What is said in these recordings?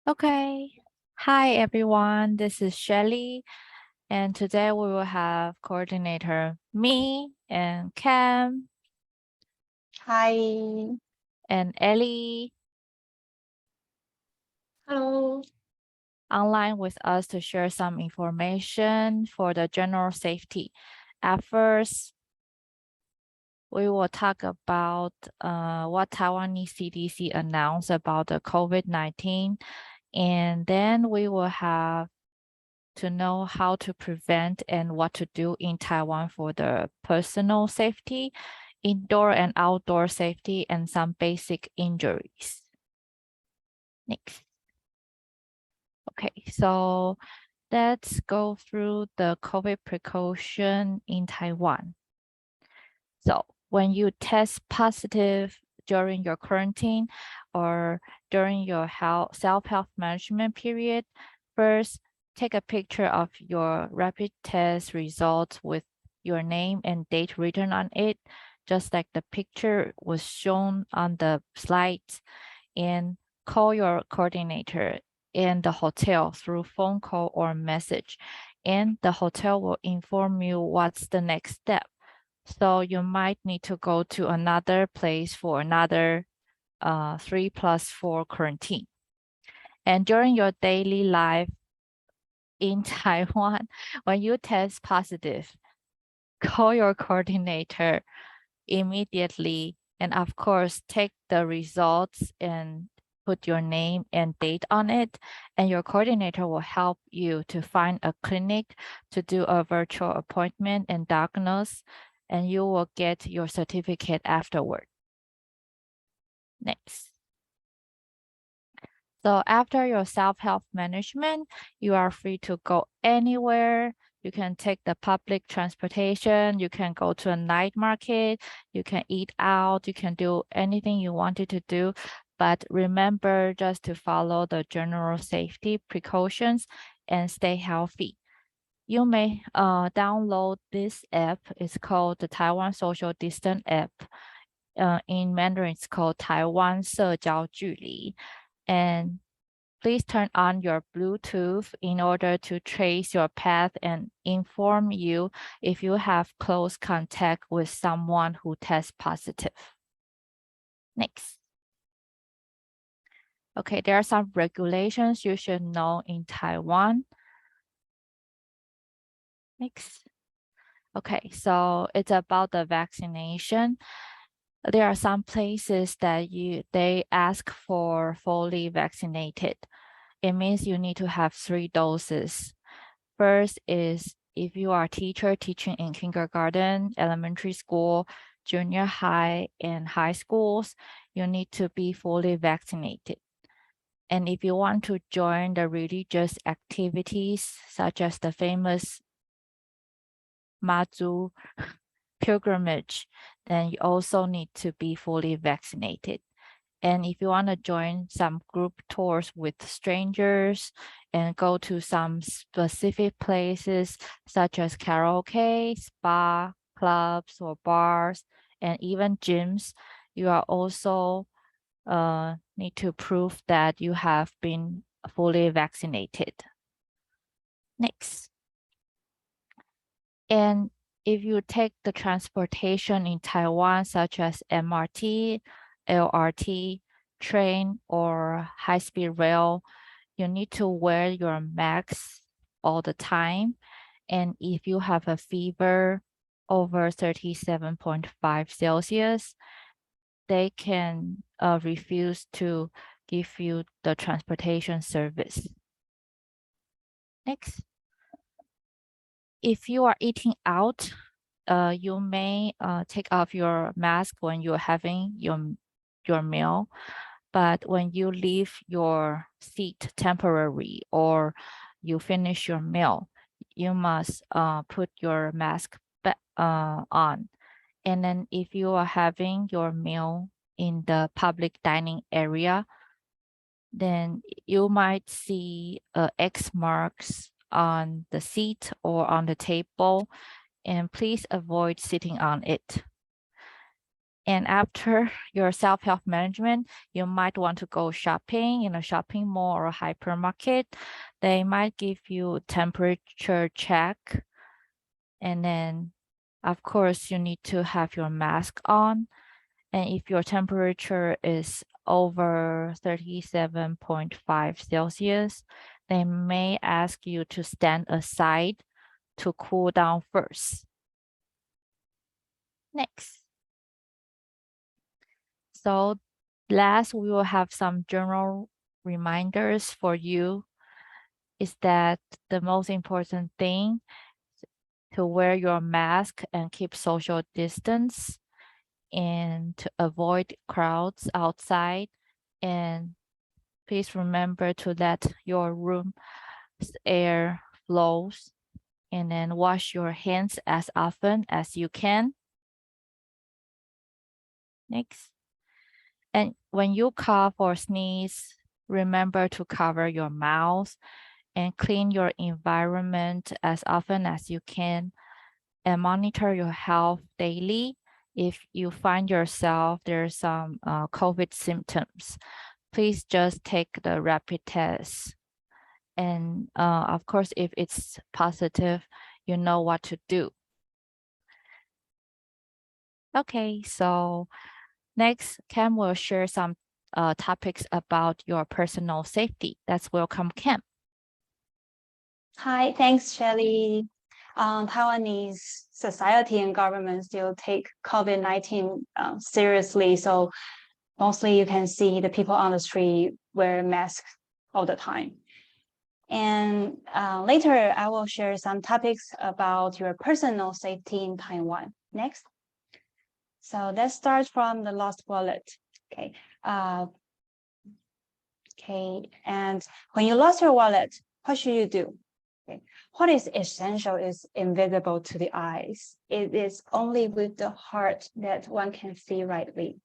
Okay. Hi, everyone. This is Shelly, and today we will have coordinator me and Cam Hi. and Ellie Hello. online with us to share some information for the general safety. At first, we will talk about what Taiwanese CDC announced about the COVID-19, and then we will have to know how to prevent and what to do in Taiwan for the personal safety, indoor and outdoor safety, and some basic injuries. Next. Okay, so let's go through the COVID precaution in Taiwan. So when you test positive during your quarantine or during your self-health management period, first take a picture of your rapid test results with your name and date written on it, just like the picture was shown on the slides, and call your coordinator in the hotel through phone call or message, and the hotel will inform you what's the next step. So you might need to go to another place for another 3+4 quarantine. And during your daily life in Taiwan, when you test positive, call your coordinator immediately. And of course, take the results and put your name and date on it. And your coordinator will help you to find a clinic to do a virtual appointment and diagnose, and you will get your certificate afterward. Next. So after your self-health management, you are free to go anywhere. You can take the public transportation. You can go to a night market. You can eat out. You can do anything you wanted to do. But remember just to follow the general safety precautions and stay healthy. You may download this app. It's called the Taiwan Social Distance app. In Mandarin, it's called Taiwan 社交距离. And please turn on your Bluetooth in order to trace your path and inform you if you have close contact with someone who tests positive. Next. Okay, there are some regulations you should know in Taiwan. Next. Okay, so it's about the vaccination. There are some places that they ask for fully vaccinated. It means you need to have 3 doses. First is if you are a teacher teaching in kindergarten, elementary school, junior high, and high schools, you need to be fully vaccinated. And if you want to join the religious activities, such as the famous Mazu pilgrimage, then you also need to be fully vaccinated. And if you want to join some group tours with strangers and go to some specific places such as karaoke, spa, clubs or bars, and even gyms, you are also need to prove that you have been fully vaccinated. Next. And if you take the transportation in Taiwan, such as MRT, LRT, train, or high-speed rail, you need to wear your mask all the time. And if you have a fever over 37.5 Celsius, they can refuse to give you the transportation service. Next. If you are eating out, you may take off your mask when you're having your meal, but when you leave your seat temporarily or you finish your meal, you must put your mask back on. And then if you are having your meal in the public dining area, then you might see X marks on the seat or on the table, and please avoid sitting on it. And after your self-health management, you might want to go shopping in a shopping mall or a hypermarket. They might give you temperature check. And then, of course, you need to have your mask on. And if your temperature is over 37.5 Celsius, they may ask you to stand aside to cool down first. Next. So last, we will have some general reminders for you is that the most important thing to wear your mask and keep social distance and to avoid crowds outside. And please remember to let your room's air flows and then wash your hands as often as you can. Next. And when you cough or sneeze, remember to cover your mouth and clean your environment as often as you can and monitor your health daily. If you find yourself there's some COVID symptoms, please just take the rapid test. And of course, if it's positive, you know what to do. Okay, so next, Cam will share some topics about your personal safety. Let's welcome Cam. Hi, thanks, Shelly. Taiwanese society and government still take COVID-19 seriously. So mostly you can see the people on the street wear masks all the time. And later I will share some topics about your personal safety in Taiwan. Next. So let's start from the lost wallet. Okay. And when you lost your wallet, what should you do? Okay. What is essential is invisible to the eyes. It is only with the heart that one can see rightly.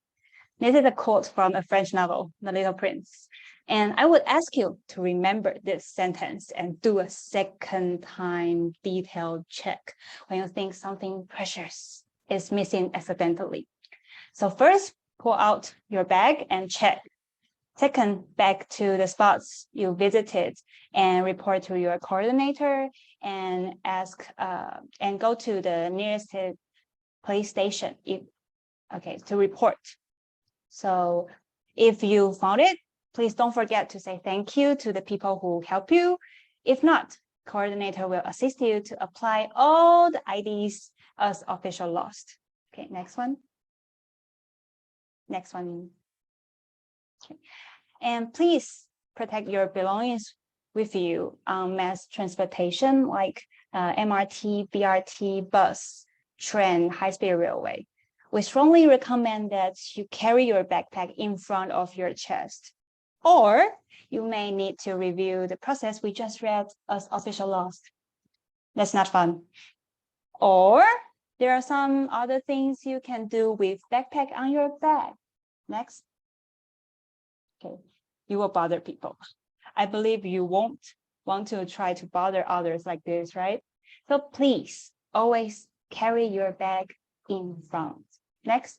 This is a quote from a French novel, The Little Prince. And I would ask you to remember this sentence and do a second time detailed check when you think something precious is missing accidentally. So first, pull out your bag and check. Second, back to the spots you visited and report to your coordinator and ask and go to the nearest police station to report. So if you found it, please don't forget to say thank you to the people who help you. If not, coordinator will assist you to apply all the IDs as official lost. Okay, next one. Next one. Okay. And please protect your belongings with you on mass transportation like MRT, BRT, bus, train, high-speed railway. We strongly recommend that you carry your backpack in front of your chest. Or you may need to review the process we just read as official lost. That's not fun. Or there are some other things you can do with backpack on your bag. Next. Okay, you will bother people. I believe you won't want to try to bother others like this, right? So please always carry your bag in front. Next.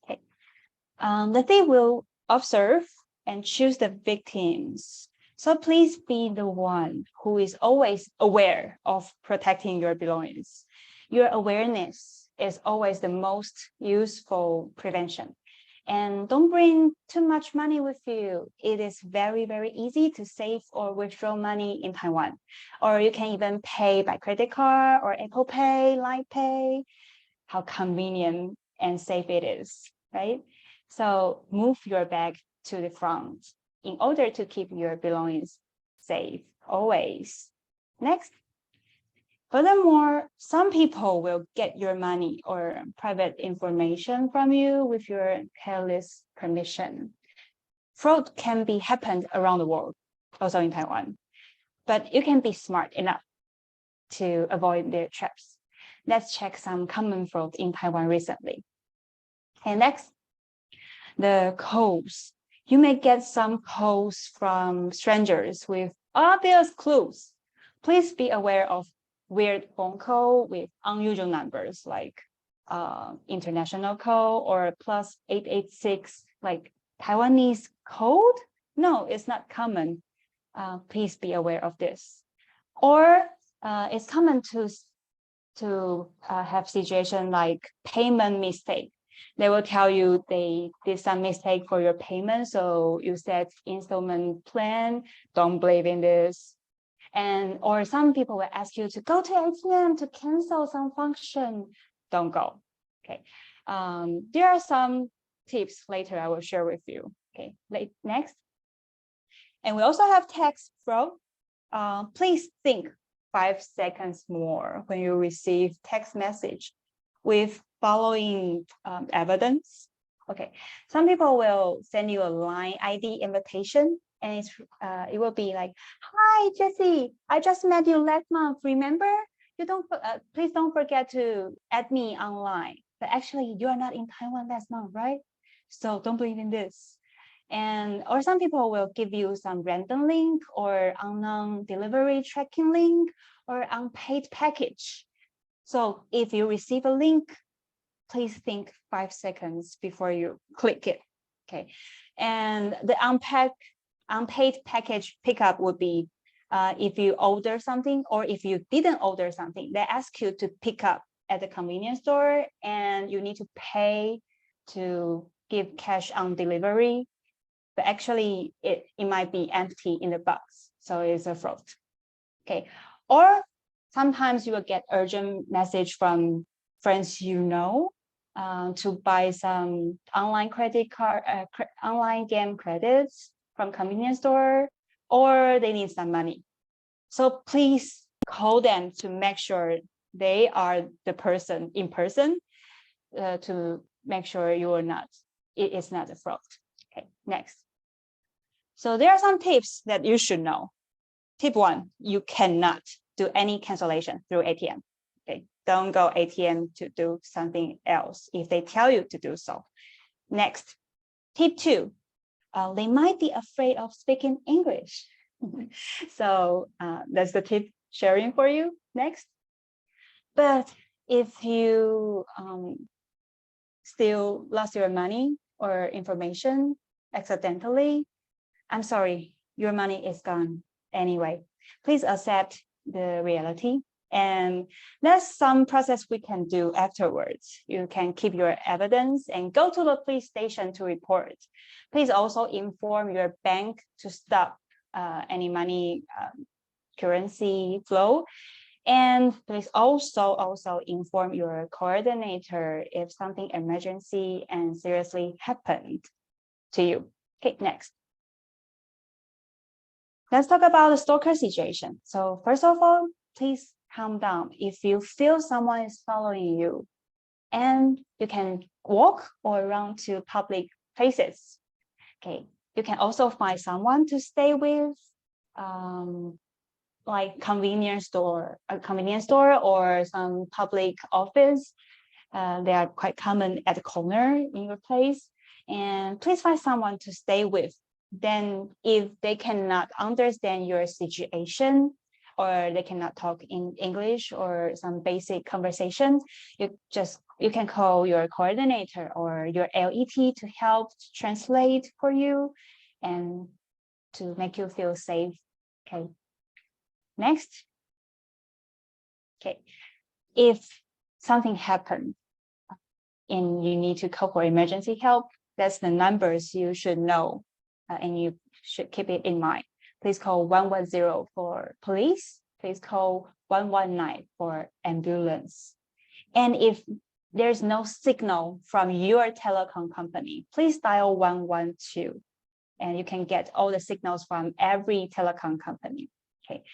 Okay. The thief will observe and choose the victims. So please be the one who is always aware of protecting your belongings. Your awareness is always the most useful prevention. And don't bring too much money with you. It is very, very easy to save or withdraw money in Taiwan. Or you can even pay by credit card or Apple Pay, Line Pay. How convenient and safe it is, right? So move your bag to the front in order to keep your belongings safe always. Next. Furthermore, some people will get your money or private information from you with your careless permission. Fraud can be happened around the world, also in Taiwan, but you can be smart enough to avoid their traps. Let's check some common fraud in Taiwan recently. And next, the calls. You may get some calls from strangers with obvious clues. Please be aware of weird phone call with unusual numbers like international code or plus 886 like Taiwanese code? No, it's not common. Please be aware of this. Or it's common to have situation like payment mistake. They will tell you they did some mistake for your payment, so you set installment plan. Don't believe in this. And or some people will ask you to go to ATM to cancel some function. Don't go. Okay. There are some tips later I will share with you. Okay. Next. And we also have text fraud. Please think 5 seconds more when you receive text message with following evidence. Okay, some people will send you a line ID invitation, and it will be like, "Hi, Jessie, I just met you last month. Remember? Please don't forget to add me online." But actually, you are not in Taiwan last month, right? So don't believe in this. Or some people will give you some random link or unknown delivery tracking link or unpaid package. So if you receive a link, please think 5 seconds before you click it. Okay. And the unpaid package pickup would be if you order something or if you didn't order something, they ask you to pick up at the convenience store and you need to pay to give cash on delivery. But actually it might be empty in the box. So it's a fraud. Okay. Or sometimes you will get urgent message from friends you know to buy some online credit card, online game credits from convenience store, or they need some money. So please call them to make sure they are the person in person to make sure you are not, it is not a fraud. Okay, next. So there are some tips that you should know. Tip 1, you cannot do any cancellation through ATM. Okay, don't go ATM to do something else if they tell you to do so. Next, tip 2, they might be afraid of speaking English. So that's the tip sharing for you. Next, but if you still lost your money or information accidentally, I'm sorry, your money is gone anyway. Please accept the reality. And there's some process we can do afterwards. You can keep your evidence and go to the police station to report. Please also inform your bank to stop any money currency flow. And please also inform your coordinator if something emergency and seriously happened to you. Okay, next. Let's talk about the stalker situation. So first of all, please calm down. If you feel someone is following you, and you can walk or run to public places. Okay, you can also find someone to stay with, like convenience store or some public office. They are quite common at the corner in your place. And please find someone to stay with. Then if they cannot understand your situation or they cannot talk in English or some basic conversation, you can call your coordinator or your LET to help translate for you and to make you feel safe. Okay. Next. Okay. If something happened and you need to call for emergency help, that's the numbers you should know and you should keep it in mind. Please call 110 for police. Please call 119 for ambulance. And if there's no signal from your telecom company, please dial 112. And you can get all the signals from every telecom company. Okay.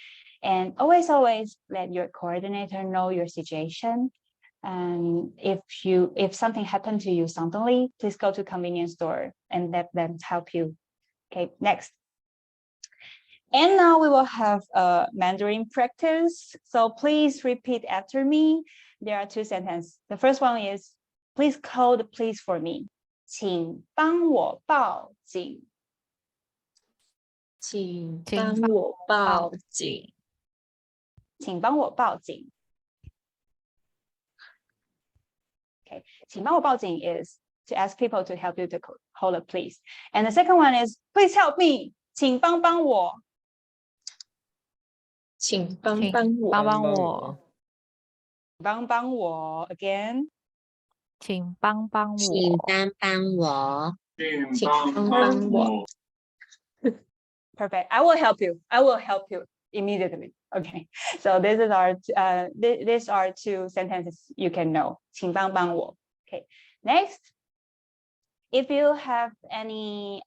And always let your coordinator know your situation. And if something happened to you suddenly, please go to convenience store and let them help you. Okay, next. And now we will have a Mandarin practice. So please repeat after me. There are 2 sentences. The first one is, please call the police for me. 请帮我报警。请帮我报警。请帮我报警。请帮我报警 is to ask people to help you to call the police. And the second one is please help me. 请帮帮我。请帮请帮我。帮帮我，帮帮我 again. 请帮帮请我，帮帮我。请帮帮帮我。 Perfect. I will help you. I will help you immediately. Okay. So this is our these are two sentences you can know. 请帮帮我. Okay. Next, if you have any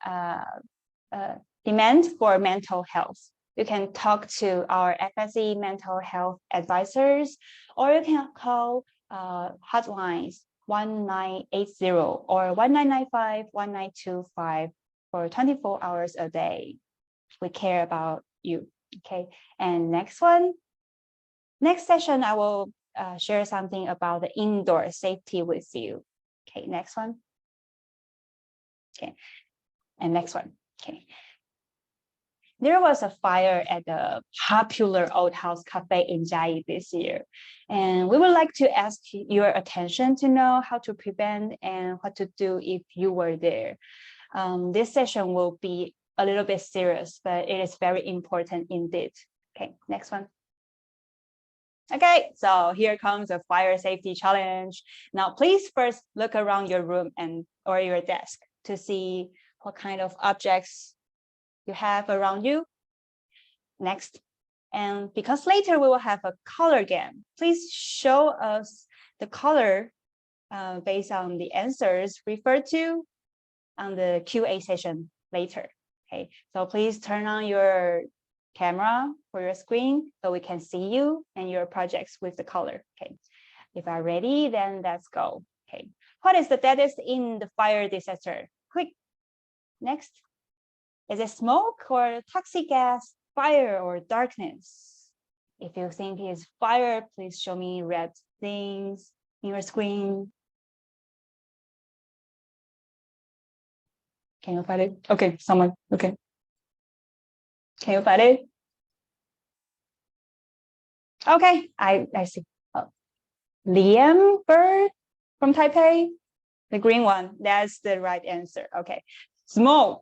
demand for mental health, you can talk to our FSE mental health advisors, or you can call hotlines 1980 or 1995 1925 for 24 hours a day. We care about you. Okay. And next session, I will share something about the indoor safety with you. Okay, next one. Okay, and next one. Okay. There was a fire at the popular Old House Cafe in Chiayi this year. And we would like to ask your attention to know how to prevent and what to do if you were there. This session will be a little bit serious, but it is very important indeed. Okay, next one. Okay, so here comes a fire safety challenge. Now, please first look around your room or your desk to see what kind of objects you have around you. Next, and because later we will have a color game, please show us the color based on the answers referred to on the QA session later. Okay, so please turn on your camera for your screen so we can see you and your projects with the color. Okay, if I'm ready, then let's go. Okay, what is the deadest in the fire disaster? Quick. Next, is it smoke or toxic gas, fire or darkness? If you think it's fire, please show me red things in your screen. Can you find it? Okay, someone, okay. Can you find it? Okay, I see. Liam Bird from Taipei, the green one, that's the right answer. Okay, smoke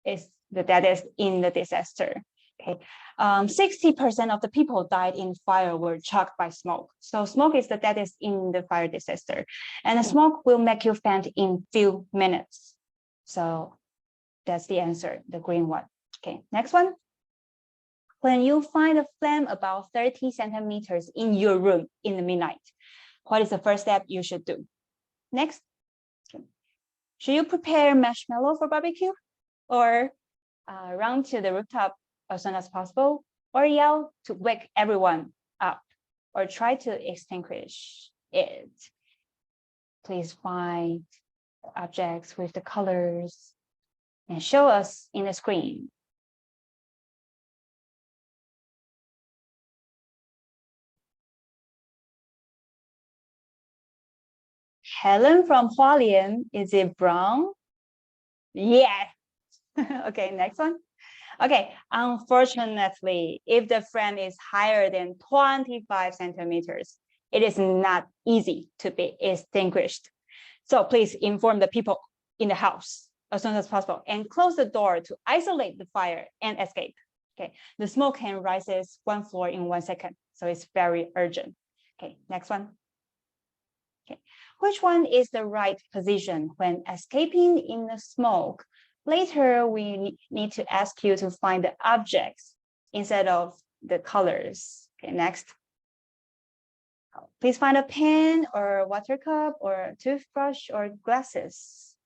is the deadest in the disaster. Okay, 60% of the people died in fire were shocked by smoke. So smoke is the deadest in the fire disaster, and the smoke will make you faint in few minutes. So that's the answer, the green one. Okay, next one. When you find a flame about 30 centimeters in your room in the midnight, what is the first step you should do? Next, should you prepare marshmallow for barbecue, or run to the rooftop as soon as possible, or yell to wake everyone up, or try to extinguish it? Please find objects with the colors and show us in the screen. Helen from Hualien, is it brown? Yeah. Okay, next one. Okay, unfortunately, if the flame is higher than 25 centimeters, it is not easy to be extinguished. So please inform the people in the house as soon as possible and close the door to isolate the fire and escape. Okay, the smoke can rise 1 floor in 1 second, so it's very urgent. Okay, next one. Okay, which one is the right position when escaping in the smoke? Later, we need to ask you to find the objects instead of the colors. Okay, next. Please find a pen or water cup or toothbrush or glasses.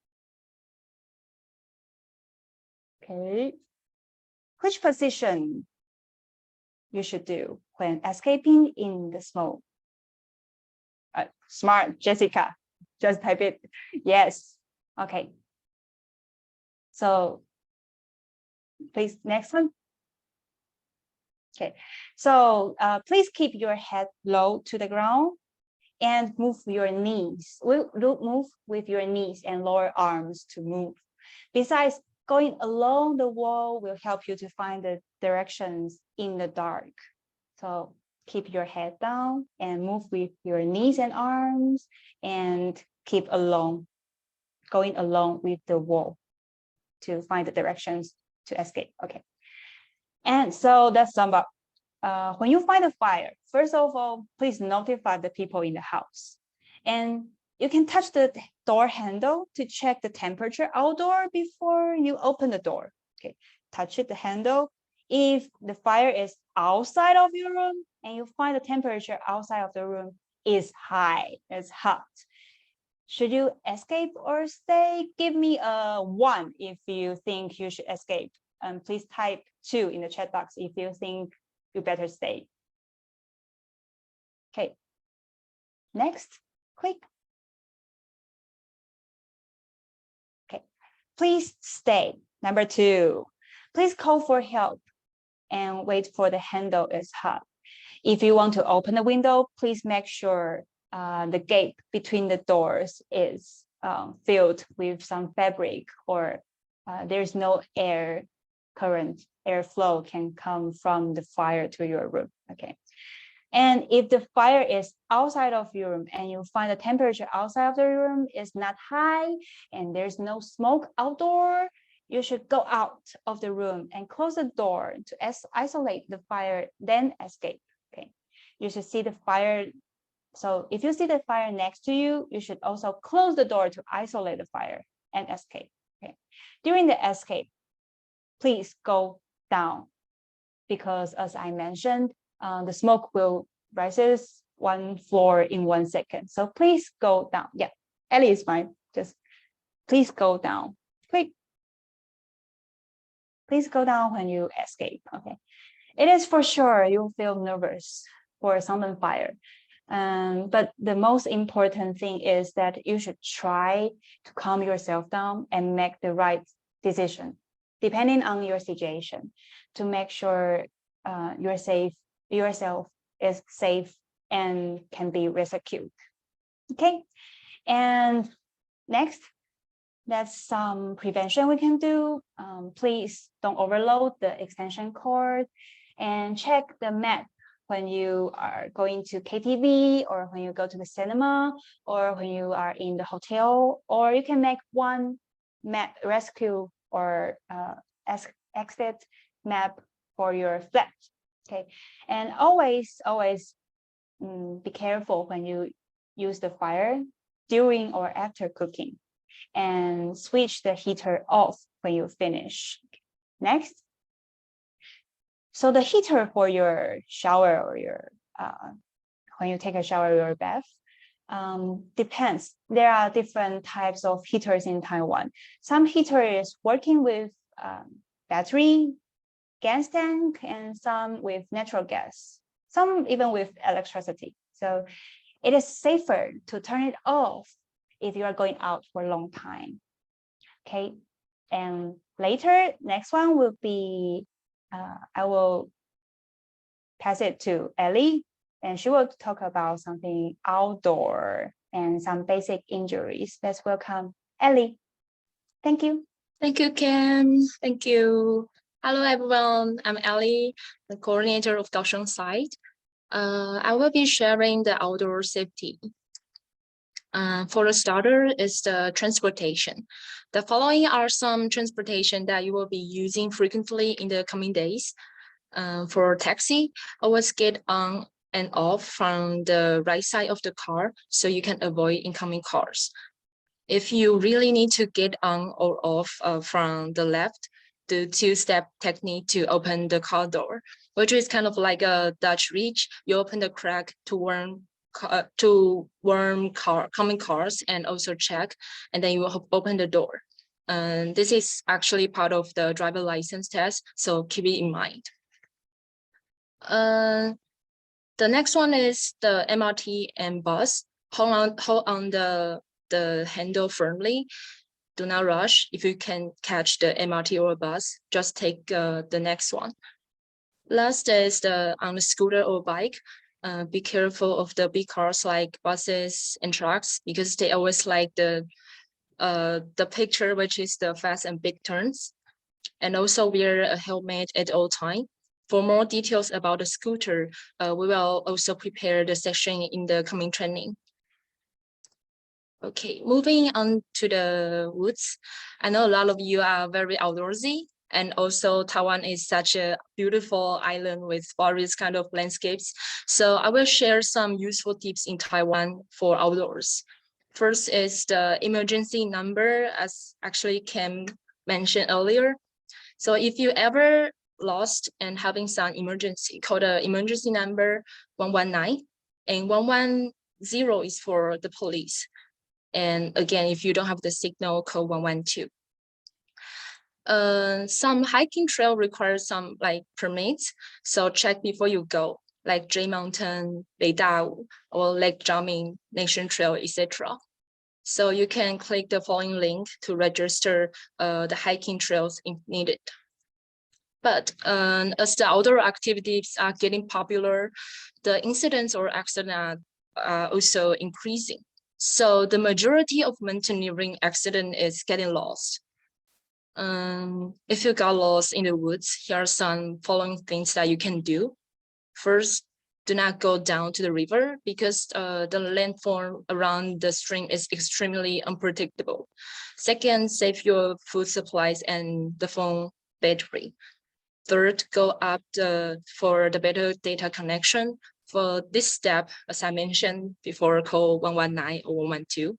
Okay. Which position you should do when escaping in the smoke? Smart, Jessica. Just type it. Yes. Okay. So please, next one. Okay, so please keep your head low to the ground and move your knees. Move with your knees and lower arms to move. Besides, going along the wall will help you to find the directions in the dark. So keep your head down and move with your knees and arms and keep going along with the wall to find the directions to escape. Okay. And so that's sum up. When you find a fire, first of all, please notify the people in the house. And you can touch the door handle to check the temperature outdoor before you open the door. Okay, touch it, the handle. If the fire is outside of your room and you find the temperature outside of the room is high, it's hot, should you escape or stay? Give me a 1 if you think you should escape. And please type 2 in the chat box if you think you better stay. Okay. Next, click. Okay. Please stay. Number 2, please call for help and wait for the handle is hot. If you want to open the window, please make sure the gap between the doors is filled with some fabric, or there's no air current, airflow can come from the fire to your room. Okay. And if the fire is outside of your room and you find the temperature outside of the room is not high and there's no smoke outdoor, you should go out of the room and close the door to isolate the fire, then escape. Okay. You should see the fire. So if you see the fire next to you, you should also close the door to isolate the fire and escape. Okay. During the escape, please go down, because as I mentioned, the smoke will rises 1 floor in 1 second. So please go down. Yeah, Ellie is fine. Just please go down. Quick. Please go down when you escape. Okay. It is for sure you'll feel nervous for some fire. But the most important thing is that you should try to calm yourself down and make the right decision, depending on your situation, to make sure yourself is safe and can be rescued. Okay, and next, that's some prevention we can do. Please don't overload the extension cord, and check the map when you are going to KTV, or when you go to the cinema, or when you are in the hotel, or you can make one map rescue or exit map for your flat. Okay, and always be careful when you use the fire during or after cooking, and switch the heater off when you finish. Next, so the heater for your shower or your when you take a shower or your bath depends. There are different types of heaters in Taiwan. Some heater is working with battery, gas tank, and some with natural gas, some even with electricity. So it is safer to turn it off if you are going out for a long time. Okay, and later, next one will be, I will pass it to Ellie, and she will talk about something outdoor and some basic injuries. Let's welcome Ellie. Thank you. Thank you, Kim. Thank you. Hello, everyone. I'm Ellie, the coordinator of Kaohsiung site. I will be sharing the outdoor safety. For the starter is the transportation. The following are some transportation that you will be using frequently in the coming days. For taxi, always get on and off from the right side of the car so you can avoid incoming cars. If you really need to get on or off from the left, the 2-step technique to open the car door, which is kind of like a Dutch reach. You open the crack to warm coming cars and also check, and then you will open the door. This is actually part of the driver license test, so keep it in mind. The next one is the MRT and bus. Hold on the handle firmly. Do not rush. If you can catch the MRT or bus, just take the next one. Last is on the scooter or bike. Be careful of the big cars like buses and trucks, because they always like the picture, which is the fast and big turns. And also wear a helmet at all time. For more details about the scooter, we will also prepare the session in the coming training. Okay, moving on to the woods. I know a lot of you are very outdoorsy, and also Taiwan is such a beautiful island with various kind of landscapes. So I will share some useful tips in Taiwan for outdoors. First is the emergency number, as actually Kim mentioned earlier. So if you ever lost and having some emergency, call the emergency number 119, and 110 is for the police. And again, if you don't have the signal, call 112. Some hiking trail requires some like permits, so check before you go, like Jay Mountain, Beidao, or Lake Jiaming Nation Trail, etc. So you can click the following link to register the hiking trails if needed. But as the outdoor activities are getting popular, the incidents or accidents are also increasing. So the majority of mountaineering accident is getting lost. If you got lost in the woods, here are some following things that you can do. First, do not go down to the river because the landform around the stream is extremely unpredictable. Second, save your food supplies and the phone battery. Third, go up for the better data connection. For this step, as I mentioned before, call 119 or 112.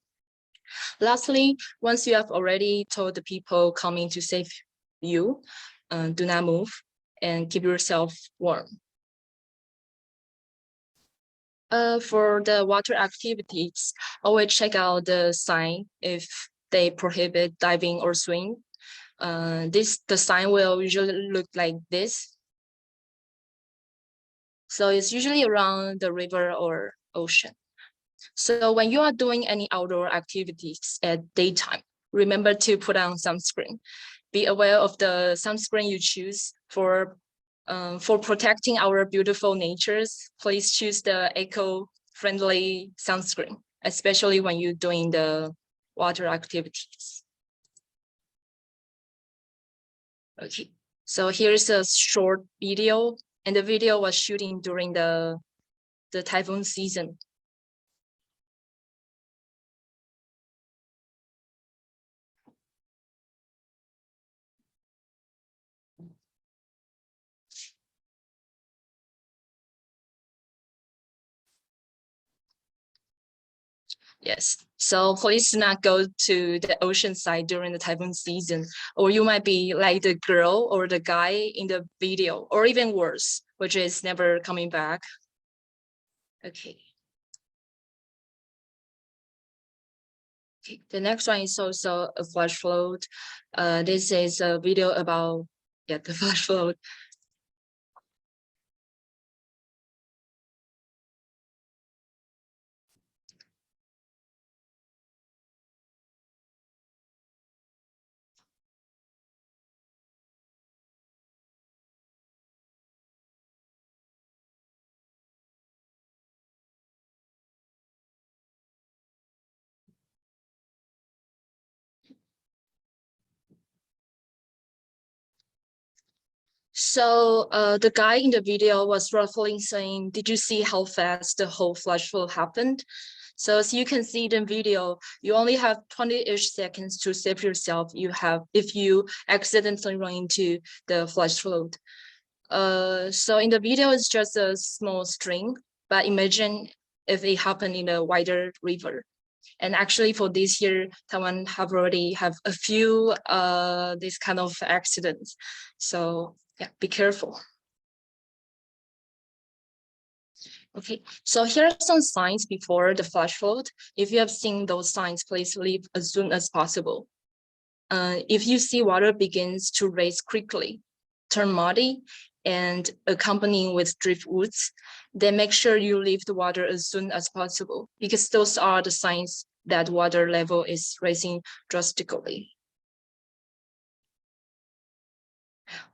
Lastly, once you have already told the people coming to save you, do not move and keep yourself warm. For the water activities, always check out the sign if they prohibit diving or swimming. The sign will usually look like this. So it's usually around the river or ocean. So when you are doing any outdoor activities at daytime, remember to put on sunscreen. Be aware of the sunscreen you choose for protecting our beautiful natures. Please choose the eco-friendly sunscreen, especially when you're doing the water activities. Okay, so here's a short video, and the video was shooting during the typhoon season. Yes, so please do not go to the ocean side during the typhoon season, or you might be like the girl or the guy in the video, or even worse, which is never coming back. Okay. Okay, the next one is also a flash flood. This is a video about the flash flood. So the guy in the video was roughly saying, did you see how fast the whole flash flood happened? So as you can see in the video, you only have 20-ish seconds to save yourself if you accidentally run into the flash flood. So in the video, it's just a small stream, but imagine if it happened in a wider river. And actually for this year, Taiwan already have a few this kind of accidents. So yeah, be careful. Okay, so here are some signs before the flash flood. If you have seen those signs, please leave as soon as possible. If you see water begins to rise quickly, turn muddy, and accompanying with driftwoods, then make sure you leave the water as soon as possible, because those are the signs that water level is rising drastically.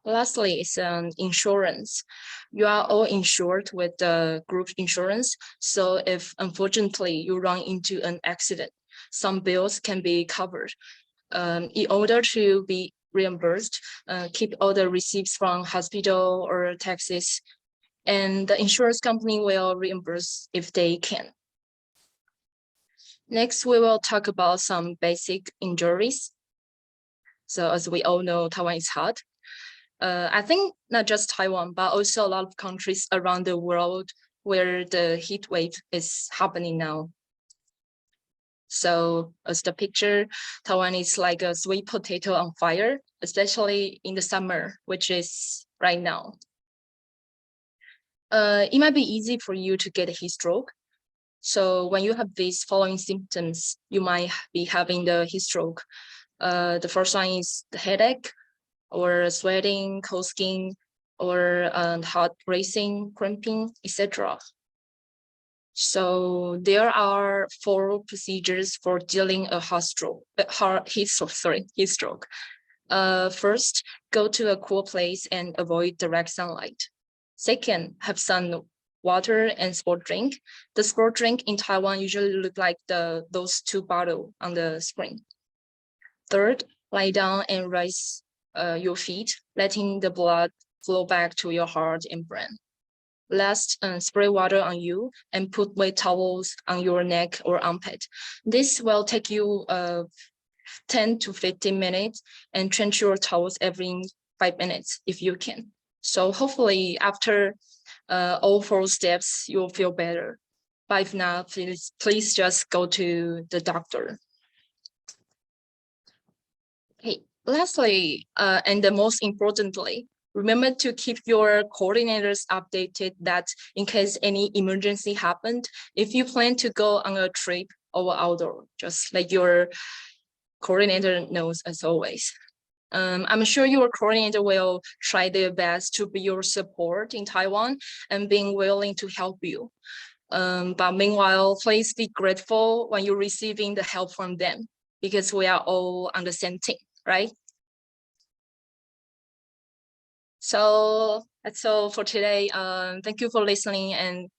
Lastly, is insurance. You are all insured with the group insurance. So if unfortunately you run into an accident, some bills can be covered. In order to be reimbursed, keep all the receipts from hospital or taxes, and the insurance company will reimburse if they can. Next, we will talk about some basic injuries. So as we all know, Taiwan is hot. I think not just Taiwan, but also a lot of countries around the world where the heat wave is happening now. So as the picture, Taiwan is like a sweet potato on fire, especially in the summer, which is right now. It might be easy for you to get a heat stroke. So when you have these following symptoms, you might be having the heat stroke. The first one is the headache, or sweating, cold skin, or heart racing, cramping, etc. So there are 4 procedures for dealing a heat stroke. First, go to a cool place and avoid direct sunlight. Second, have some water and sport drink. The sport drink in Taiwan usually look like those 2 bottles on the screen. Third, lie down and raise your feet, letting the blood flow back to your heart and brain. Last, spray water on you and put wet towels on your neck or armpit. This will take you 10 to 15 minutes, and change your towels every 5 minutes if you can. So hopefully after all 4 steps, you'll feel better. But if not, please just go to the doctor. Okay, lastly, and the most importantly, remember to keep your coordinators updated that in case any emergency happened, if you plan to go on a trip or outdoor, just let your coordinator knows as always. I'm sure your coordinator will try their best to be your support in Taiwan and being willing to help you. But meanwhile, please be grateful when you're receiving the help from them, because we are all on the same team, right? So that's all for today. Thank you for listening, and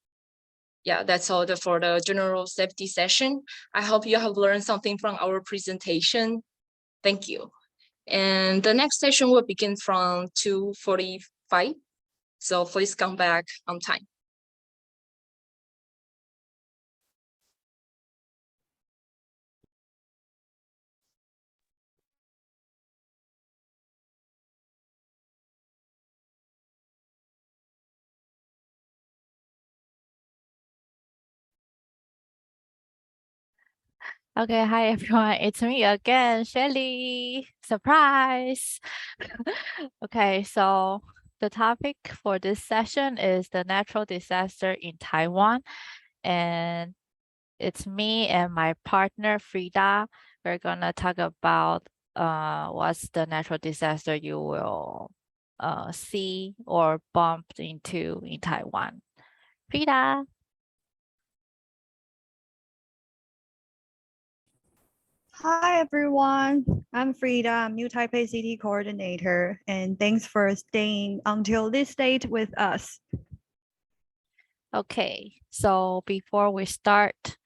yeah, that's all for the general safety session. I hope you have learned something from our presentation. Thank you. And the next session will begin from 2:45. So please come back on time. Okay, hi everyone, it's me again, Shelly. Surprise! Okay, so the topic for this session is the natural disaster in Taiwan, and it's me and my partner Frida. We're gonna talk about what's the natural disaster you will see or bump into in Taiwan. Frida. Hi everyone, I'm Frida, I'm New Taipei City Coordinator, and thanks for staying until this date with us. Okay, so before we start,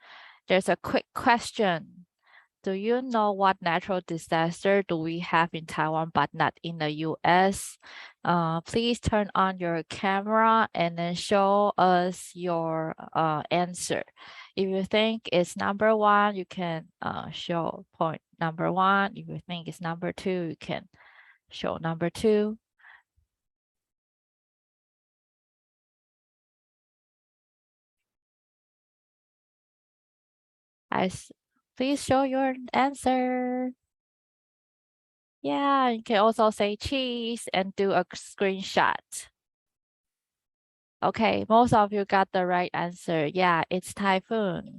there's a quick question. Do you know what natural disaster do we have in Taiwan but not in the US? Please turn on your camera and then show us your answer. If you think it's number 1, you can show point number 1. If you think it's number 2, you can show number 2. Please show your answer. Yeah, you can also say cheese and do a screenshot. Okay, most of you got the right answer. Yeah, it's typhoon.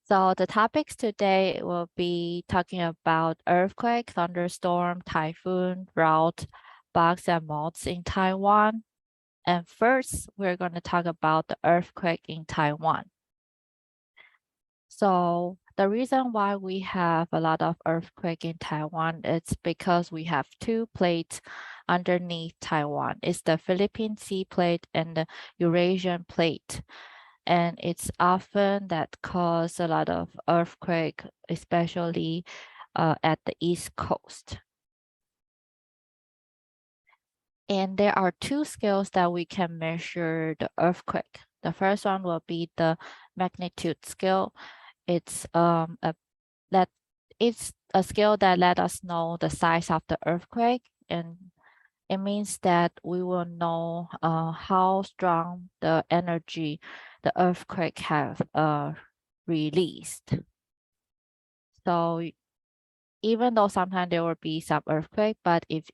So the topics today will be talking about earthquake, thunderstorm, typhoon, drought, bugs and moths in Taiwan. And first, we're going to talk about the earthquake in Taiwan. So the reason why we have a lot of earthquake in Taiwan is because we have 2 plates underneath Taiwan. It's the Philippine Sea Plate and the Eurasian Plate. And it's often that cause a lot of earthquake, especially at the East Coast. And there are 2 scales that we can measure the earthquake. The first one will be the magnitude scale. It's a scale that let us know the size of the earthquake, and it means that we will know how strong the energy the earthquake have released. So even though sometimes there will be some earthquake, but if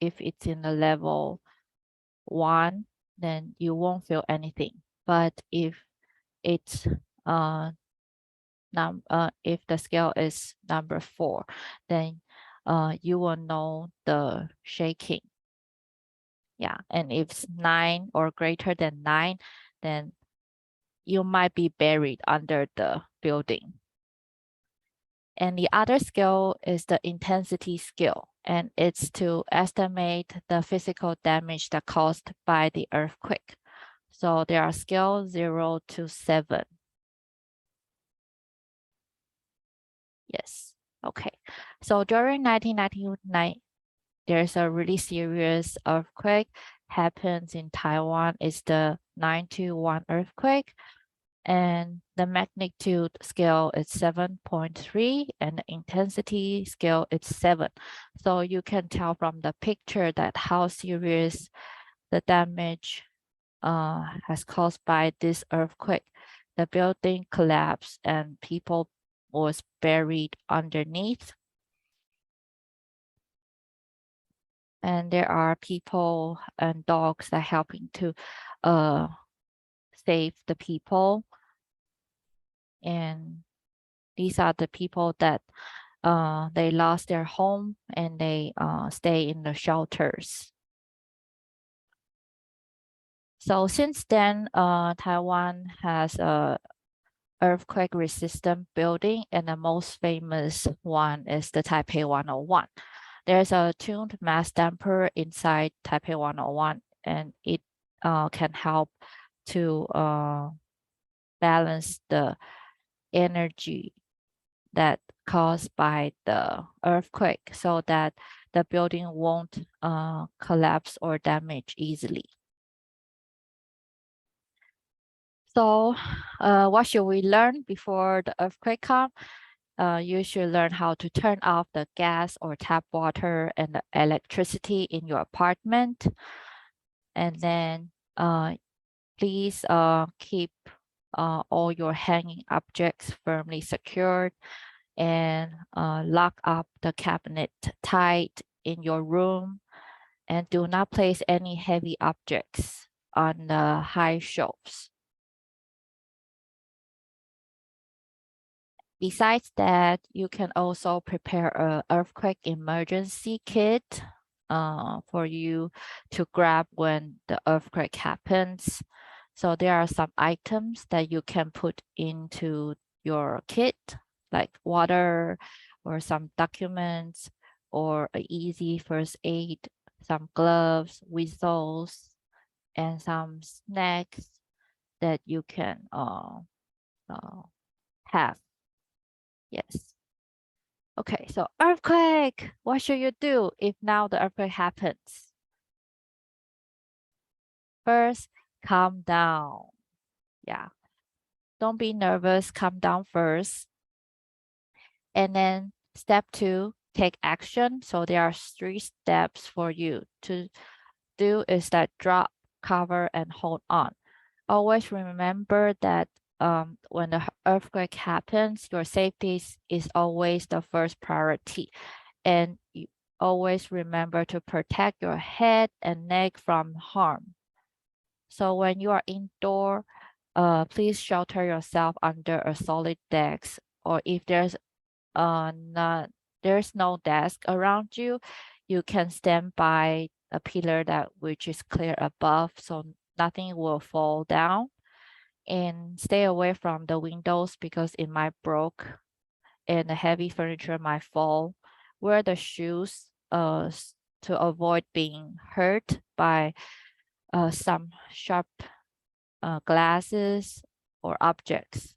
it's in the level 1, then you won't feel anything. But if it's if the scale is number 4, then you will know the shaking. Yeah, and if it's 9 or greater than 9, then you might be buried under the building. And the other scale is the intensity scale, and it's to estimate the physical damage that caused by the earthquake. So there are scales 0 to 7. Yes, okay. So during 1999, there's a really serious earthquake happens in Taiwan. It's the 921 earthquake. And the magnitude scale is 7.3 and the intensity scale is 7. So you can tell from the picture that how serious the damage has caused by this earthquake. The building collapsed and people was buried underneath. And there are people and dogs that are helping to save the people. And these are the people that they lost their home and they stay in the shelters. So since then, Taiwan has a earthquake resistant building, and the most famous one is the Taipei 101. There's a tuned mass damper inside Taipei 101, and it can help to balance the energy that caused by the earthquake so that the building won't collapse or damage easily. So what should we learn before the earthquake comes? You should learn how to turn off the gas or tap water and the electricity in your apartment. And then please keep all your hanging objects firmly secured, and lock up the cabinet tight in your room, and do not place any heavy objects on the high shelves. Besides that, you can also prepare an earthquake emergency kit for you to grab when the earthquake happens. So there are some items that you can put into your kit, like water or some documents or an easy first aid, some gloves, whistles, and some snacks that you can have. Yes. Okay, so earthquake, what should you do if now the earthquake happens? First, calm down. Yeah. Don't be nervous, calm down first. And then step 2, take action. So there are 3 steps for you to do is that drop, cover, and hold on. Always remember that when the earthquake happens, your safety is always the first priority. And you always remember to protect your head and neck from harm. So when you are indoor, please shelter yourself under a solid desk, or if there's no desk around you, you can stand by a pillar that which is clear above, so nothing will fall down. And stay away from the windows because it might break and the heavy furniture might fall. Wear the shoes to avoid being hurt by some sharp glasses or objects.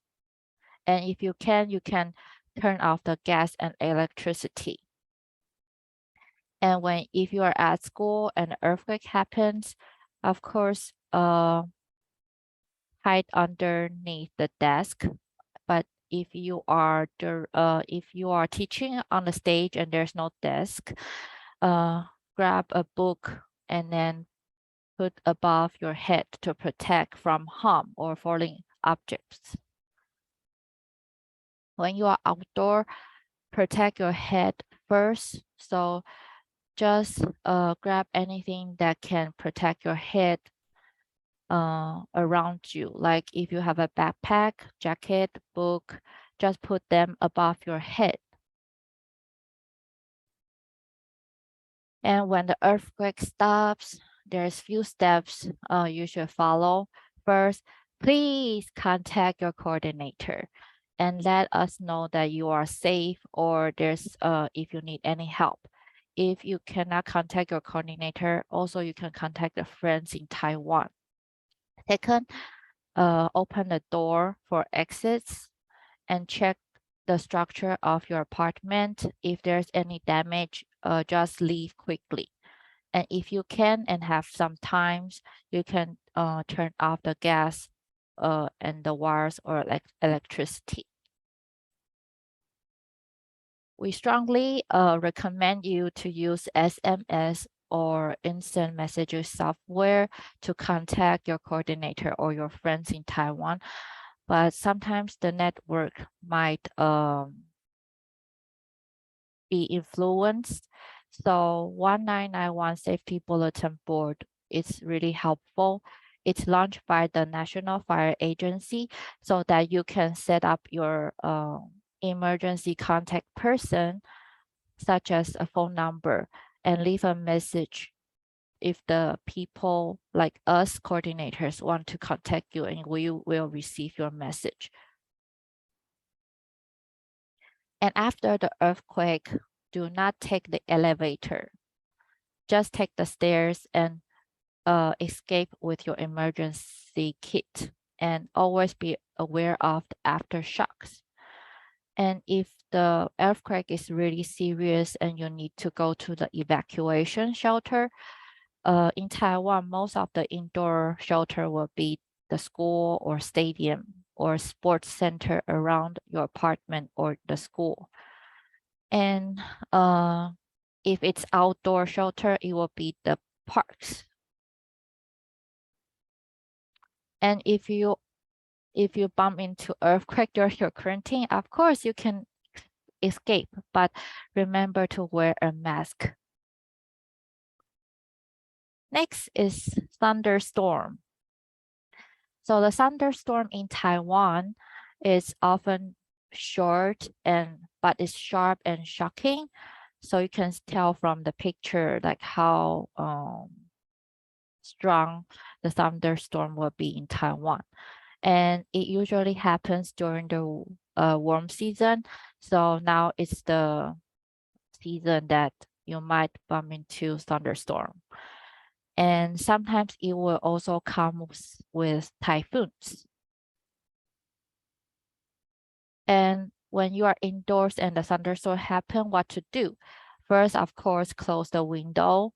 And if you can turn off the gas and electricity. And if you are at school and an earthquake happens, of course, hide underneath the desk. But if you are teaching on the stage and there's no desk, grab a book and then put above your head to protect from harm or falling objects. When you are outdoor, protect your head first. So just grab anything that can protect your head around you. Like if you have a backpack, jacket, book, just put them above your head. And when the earthquake stops, there's few steps you should follow. First, please contact your coordinator and let us know that you are safe or there's if you need any help. If you cannot contact your coordinator, also you can contact the friends in Taiwan. Second, open the door for exits and check the structure of your apartment. If there's any damage, just leave quickly. And if you can and have some times, you can turn off the gas and the wires or electricity. We strongly recommend you to use SMS or instant messaging software to contact your coordinator or your friends in Taiwan. But sometimes the network might be influenced. So 1991 Safety Bulletin Board is really helpful. It's launched by the National Fire Agency so that you can set up your emergency contact person, such as a phone number, and leave a message if the people like us coordinators want to contact you, and we will receive your message. And after the earthquake, do not take the elevator. Just take the stairs and escape with your emergency kit, and always be aware of the aftershocks. And if the earthquake is really serious and you need to go to the evacuation shelter, in Taiwan, most of the indoor shelter will be the school or stadium or sports center around your apartment or the school. And if it's outdoor shelter, it will be the parks. And if you bump into earthquake during your quarantine, of course you can escape, but remember to wear a mask. Next is thunderstorm. So the thunderstorm in Taiwan is often short but it's sharp and shocking. So you can tell from the picture like how strong the thunderstorm will be in Taiwan. And it usually happens during the warm season. So now it's the season that you might bump into thunderstorm. And sometimes it will also come with typhoons. And when you are indoors and the thunderstorm happen, what to do? First, of course, close the window.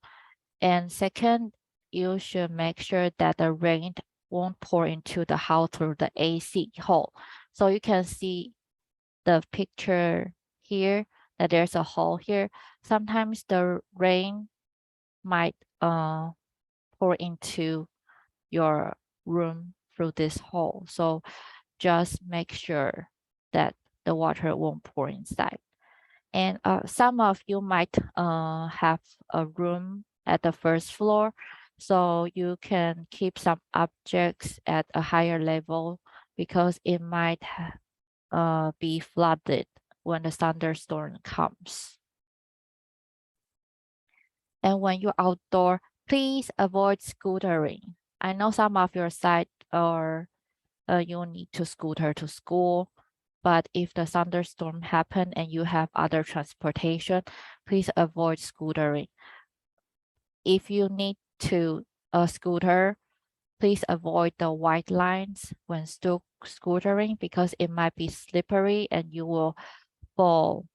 And second, you should make sure that the rain won't pour into the house through the AC hole. So you can see the picture here that there's a hole here. Sometimes the rain might pour into your room through this hole. So just make sure that the water won't pour inside. And some of you might have a room at the first floor, so you can keep some objects at a higher level because it might be flooded when the thunderstorm comes. And when you're outdoor, please avoid scootering. I know some of your site or you need to scooter to school, but if the thunderstorm happen and you have other transportation, please avoid scootering. If you need to scooter, please avoid the white lines when still scootering because it might be slippery and you will fall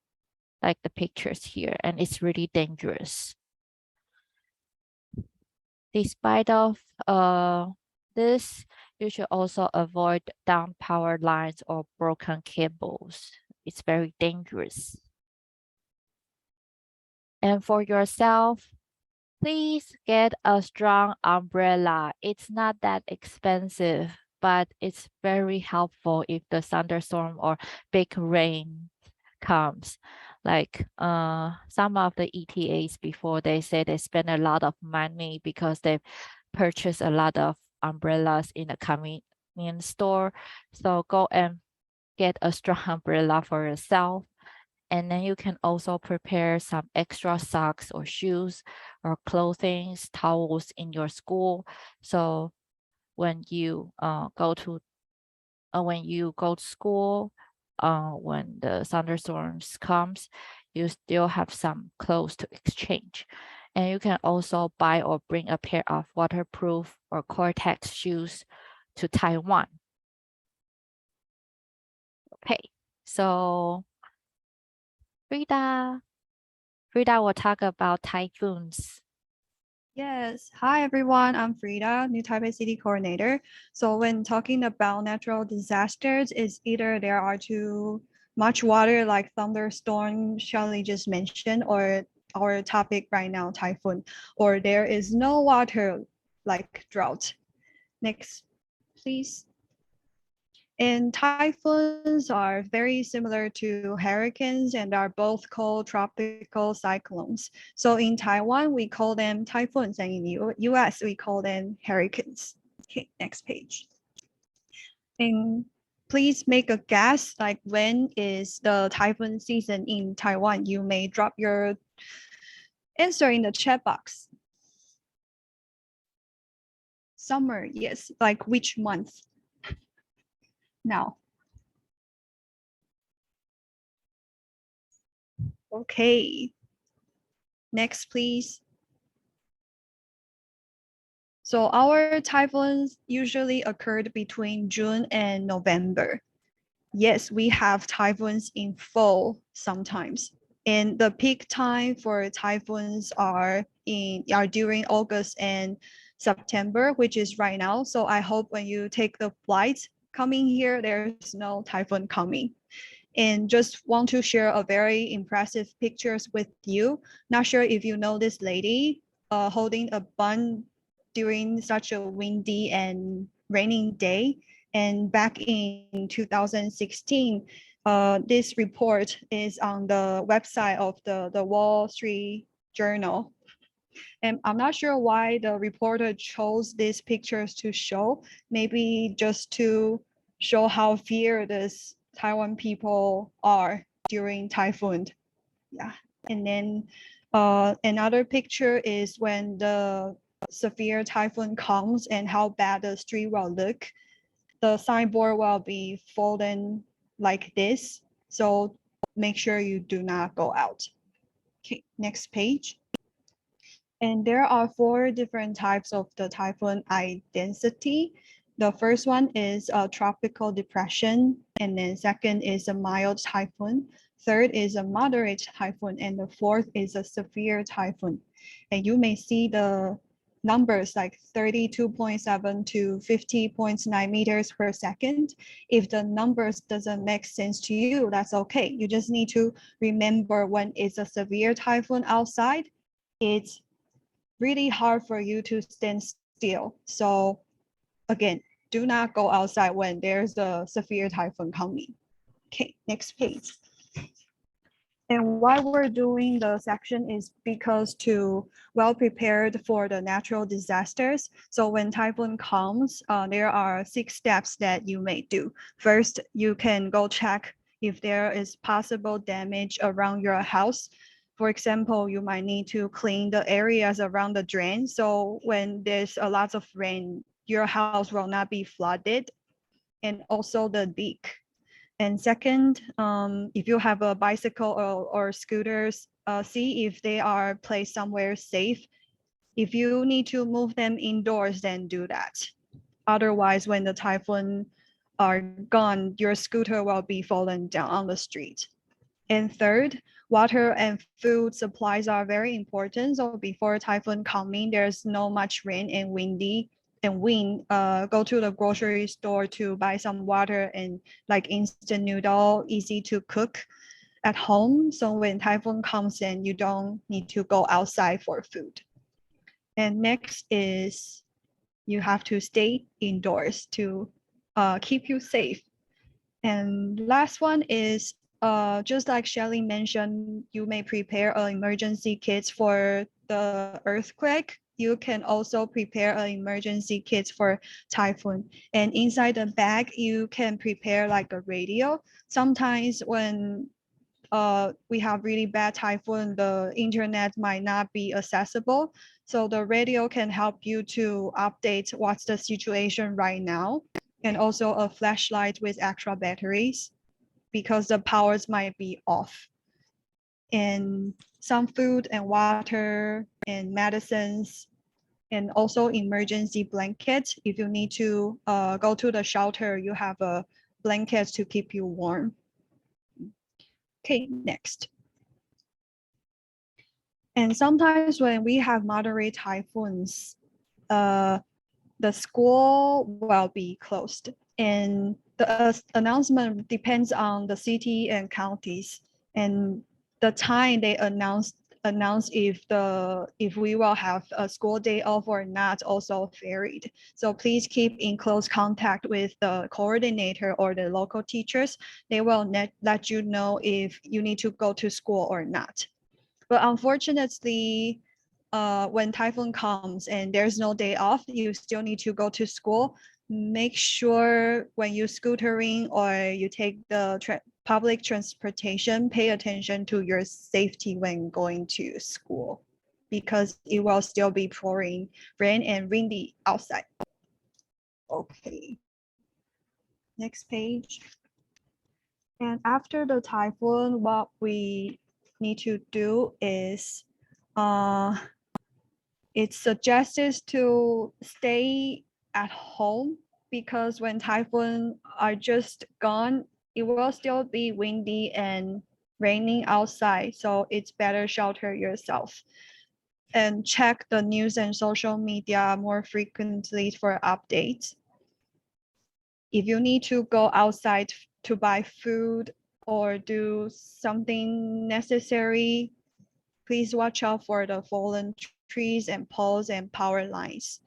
like the pictures here, and it's really dangerous. Despite of this, You should also avoid down power lines or broken cables. It's very dangerous. And for yourself, please get a strong umbrella. It's not that expensive, but it's very helpful if the thunderstorm or big rain comes. Like some of the ETAs before, they say they spend a lot of money because they purchase a lot of umbrellas in a convenience store. So go and get a strong umbrella for yourself. And then you can also prepare some extra socks or shoes or clothing, towels in your school. So when you go to school, when the thunderstorms comes, you still have some clothes to exchange. And you can also buy or bring a pair of waterproof or Gore-Tex shoes to Taiwan. Okay, so Frida will talk about typhoons. Yes. Hi, everyone. I'm Frida, New Taipei City Coordinator. So when talking about natural disasters, it's either there are too much water like thunderstorm Shelley just mentioned, or our topic right now, typhoon, or there is no water like drought. Next, please. And typhoons are very similar to hurricanes and are both called tropical cyclones. So in Taiwan, we call them typhoons, and in the US, we call them hurricanes. Okay, next page. And please make a guess, like when is the typhoon season in Taiwan? You may drop your answer in the chat box. Summer, yes, like which month? Now. Okay. Next, please. So our typhoons usually occurred between June and November. Yes, we have typhoons in fall sometimes. And the peak time for typhoons are during August and September, which is right now. So I hope when you take the flight coming here, there's no typhoon coming. And just want to share a very impressive pictures with you. Not sure if you know this lady holding a bun during such a windy and raining day. And back in 2016, this report is on the website of the Wall Street Journal. And I'm not sure why the reporter chose these pictures to show, maybe just to show how fearless Taiwan people are during typhoon. Yeah. And then another picture is when the severe typhoon comes and how bad the street will look. The signboard will be folded like this. So make sure you do not go out. Okay, next page. And there are 4 different types of the typhoon identity. The first one is a tropical depression, and then second is a mild typhoon. Third is a moderate typhoon, and the fourth is a severe typhoon. And you may see the numbers like 32.7 to 50.9 meters per second. If the numbers doesn't make sense to you, that's okay. You just need to remember when it's a severe typhoon outside, it's really hard for you to stand still. So again, do not go outside when there's a severe typhoon coming. Okay, next page. And why we're doing the section is because to well prepared for the natural disasters. So when typhoon comes, there are 6 steps that you may do. First, you can go check if there is possible damage around your house. For example, you might need to clean the areas around the drain. So when there's a lot of rain, your house will not be flooded. And also the leak. And second, if you have a bicycle or scooters, see if they are placed somewhere safe. If you need to move them indoors, then do that. Otherwise, when the typhoon are gone, your scooter will be fallen down on the street. And third, water and food supplies are very important. So before typhoon coming, there's no much rain and windy. and Win go to the grocery store to buy some water and like instant noodle, easy to cook at home. So when typhoon comes in, you don't need to go outside for food. And next is you have to stay indoors to keep you safe. And last one is just like Shelly mentioned, you may prepare an emergency kits for the earthquake. You can also prepare an emergency kits for typhoon. And inside the bag, you can prepare like a radio. Sometimes when we have really bad typhoon, the internet might not be accessible. So the radio can help you to update what's the situation right now, and also a flashlight with extra batteries because the powers might be off. And some food and water and medicines, and also emergency blankets. If you need to go to the shelter, you have a blanket to keep you warm. Okay, next. And sometimes when we have moderate typhoons, the school will be closed. And the announcement depends on the city and counties. And the time they announce if we will have a school day off or not also varied. So please keep in close contact with the coordinator or the local teachers. They will let you know if you need to go to school or not. But unfortunately, when typhoon comes and there's no day off, you still need to go to school. Make sure when you scootering or you take the public transportation, pay attention to your safety when going to school, because it will still be pouring rain and windy outside. Okay. Next page. And after the typhoon, what we need to do is it's suggested to stay at home, because when typhoon are just gone, it will still be windy and raining outside. So it's better shelter yourself and check the news and social media more frequently for updates. If you need to go outside to buy food or do something necessary, please watch out for the fallen trees and poles and power lines.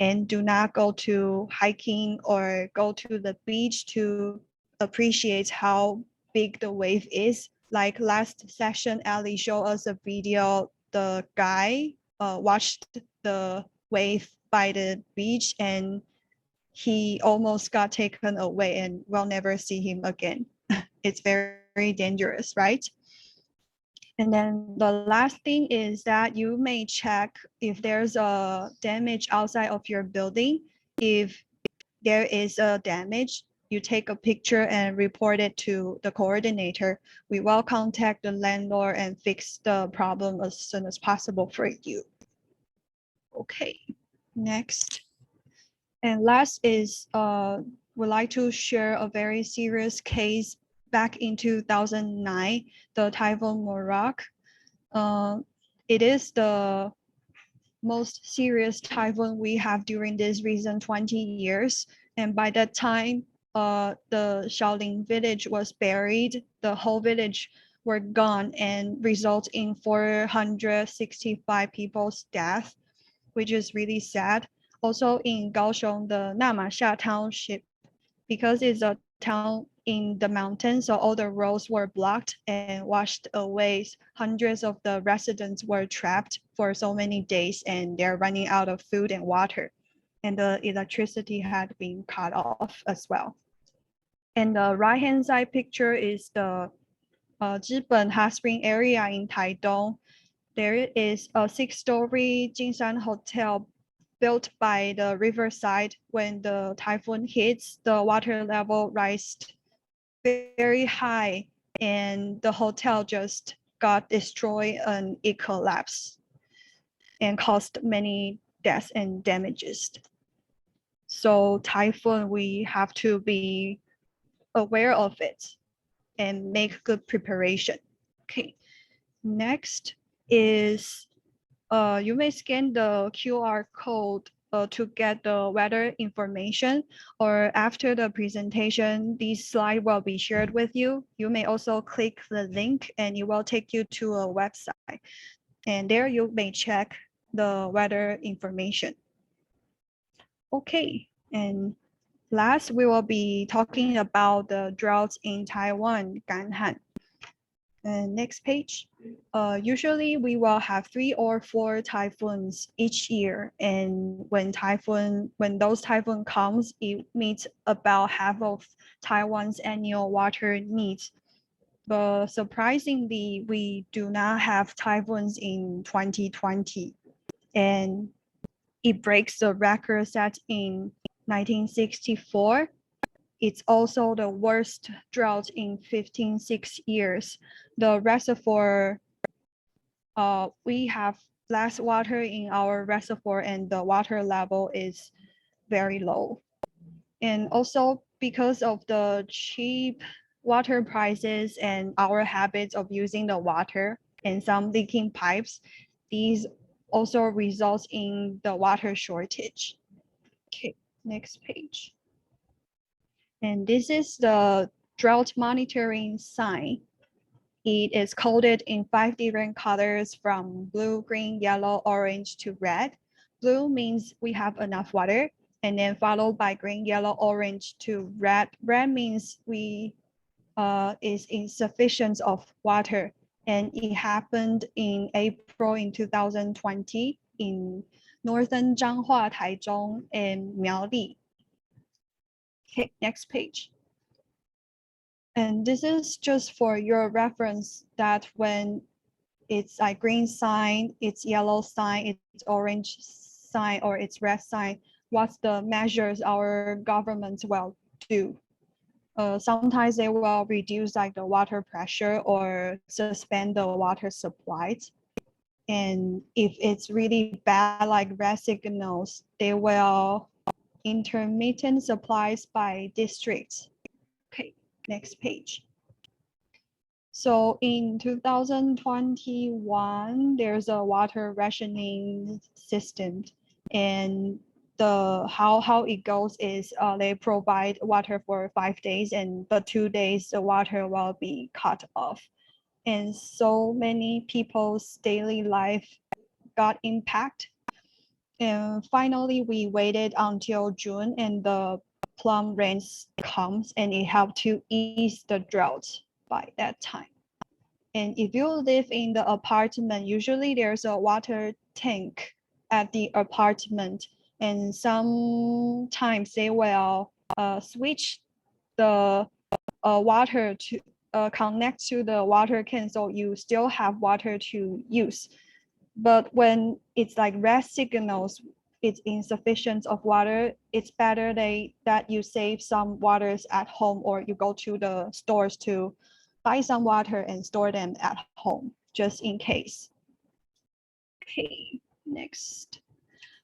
And do not go to hiking or go to the beach to appreciate how big the wave is. Like last session, Ali showed us a video. The guy watched the wave by the beach and he almost got taken away and we'll never see him again. It's very, very dangerous, right? And then the last thing is that you may check if there's a damage outside of your building. If there is a damage, you take a picture and report it to the coordinator. We will contact the landlord and fix the problem as soon as possible for you. Okay, next. And last is, we'd like to share a very serious case back in 2009, the Typhoon Morak. It is the most serious typhoon we have during this recent 20 years. And by that time, the Shaolin village was buried. The whole village were gone and result in 465 people's death, which is really sad. Also in Kaohsiung, the Namasha township, because it's a town in the mountains, so all the roads were blocked and washed away. Hundreds of the residents were trapped for so many days and they're running out of food and water. And the electricity had been cut off as well. And the right-hand side picture is the Zhiben Hot Spring area in Taidong. There is a 6-story Jinshan Hotel built by the riverside. When the typhoon hits, the water level rised very high and the hotel just got destroyed and it collapsed and caused many deaths and damages. So typhoon, we have to be aware of it and make good preparation. Okay, next is you may scan the QR code to get the weather information, or after the presentation, this slide will be shared with you. You may also click the link and it will take you to a website. And there you may check the weather information. Okay, and last, we will be talking about the droughts in Taiwan, 干旱. And next page. Usually we will have 3 or 4 typhoons each year. And when those typhoon comes, it meets about half of Taiwan's annual water needs. But surprisingly, we do not have typhoons in 2020. And it breaks the record set in 1964. It's also the worst drought in 15-6 years. The reservoir, we have less water in our reservoir and the water level is very low. And also because of the cheap water prices and our habits of using the water and some leaking pipes, these also results in the water shortage. Okay, next page. And this is the drought monitoring sign. It is coded in 5 different colors from blue, green, yellow, orange to red. Blue means we have enough water, and then followed by green, yellow, orange to red. Red means we is insufficient of water, and it happened in April in 2020 in northern Zhanghua, Taichung, and Miaoli. Okay, next page. And this is just for your reference that when it's like green sign, it's yellow sign, it's orange sign, or it's red sign, what's the measures our government will do. Sometimes they will reduce like the water pressure or suspend the water supplies. And if it's really bad, like red signals, they will intermittent supplies by districts. Okay, next page. So in 2021, there's a water rationing system, and how it goes is they provide water for 5 days, and the 2 days the water will be cut off, and so many people's daily life got impacted. And finally, we waited until June, and the plum rains comes, and it helped to ease the drought by that time. And if you live in the apartment, usually there's a water tank at the apartment, and sometimes they will switch the water to connect to the water can, so you still have water to use. But when it's like red signals, it's insufficient of water, it's better that you save some waters at home, or you go to the stores to buy some water and store them at home, just in case. Okay, next.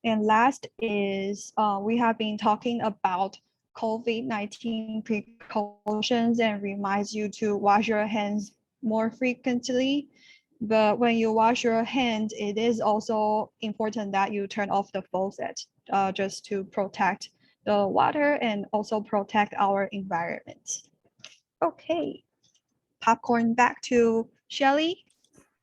And last is we have been talking about COVID-19 precautions and reminds you to wash your hands more frequently. But when you wash your hands, it is also important that you turn off the faucet just to protect the water and also protect our environment. Okay, popcorn back to Shelly.